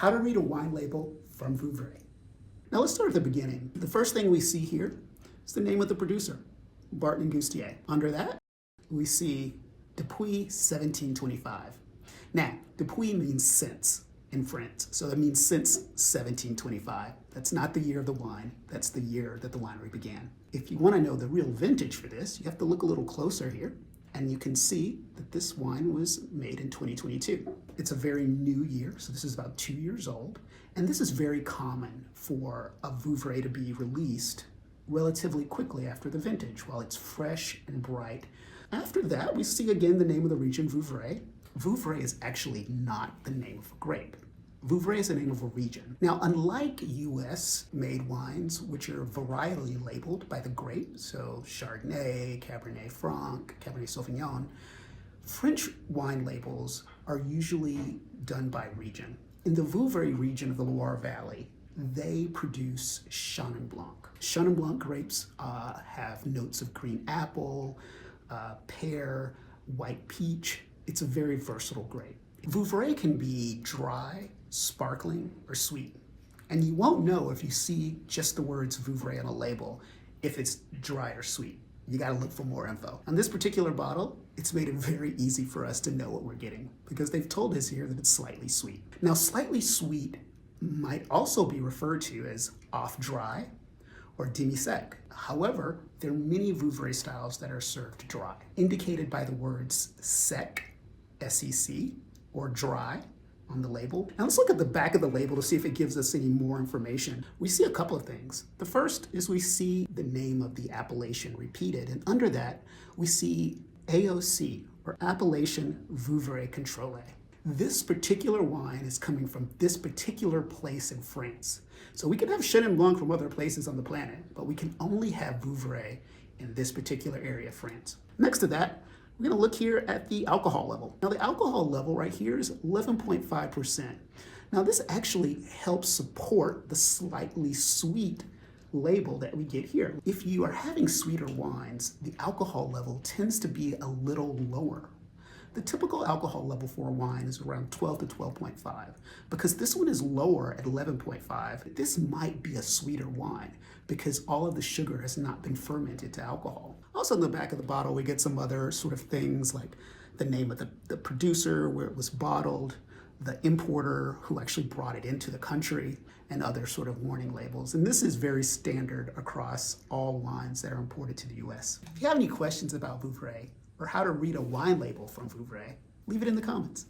How to read a wine label from Vouvray. Now let's start at the beginning. The first thing we see here is the name of the producer, Barton and Goustier. Under that, we see Depuis 1725. Now, Depuis means since in French, so that means since 1725. That's not the year of the wine, that's the year that the winery began. If you want to know the real vintage for this, you have to look a little closer here, and you can see that this wine was made in 2022. It's a very new year, so this is about 2 years old, and this is very common for a Vouvray to be released relatively quickly after the vintage, while it's fresh and bright. After that, we see again the name of the region, Vouvray. Vouvray is actually not the name of a grape. Vouvray is the name of a region. Now, unlike US-made wines, which are varietally labeled by the grape, so Chardonnay, Cabernet Franc, Cabernet Sauvignon, French wine labels are usually done by region. In the Vouvray region of the Loire Valley, they produce Chenin Blanc. Chenin Blanc grapes have notes of green apple, pear, white peach. It's a very versatile grape. Vouvray can be dry, sparkling, or sweet. And you won't know if you see just the words Vouvray on a label if it's dry or sweet. You gotta look for more info. On this particular bottle, it's made it very easy for us to know what we're getting because they've told us here that it's slightly sweet. Now, slightly sweet might also be referred to as off dry or demi-sec. However, there are many Vouvray styles that are served dry, indicated by the words sec, S-E-C, or dry on the label. Now let's look at the back of the label to see if it gives us any more information. We see a couple of things. The first is we see the name of the appellation repeated, and under that, we see AOC, or Appellation Vouvray Contrôlée. This particular wine is coming from this particular place in France. So we can have Chenin Blanc from other places on the planet, but we can only have Vouvray in this particular area of France. Next to that, we're gonna look here at the alcohol level. Now the alcohol level right here is 11.5%. Now this actually helps support the slightly sweet label that we get here. If you are having sweeter wines, the alcohol level tends to be a little lower. The typical alcohol level for a wine is around 12 to 12.5. Because this one is lower at 11.5, this might be a sweeter wine because all of the sugar has not been fermented to alcohol. Also in the back of the bottle, we get some other sort of things like the name of the producer, where it was bottled, the importer who actually brought it into the country, and other sort of warning labels. And this is very standard across all wines that are imported to the US. If you have any questions about Vouvray, or how to read a wine label from Vouvray, leave it in the comments.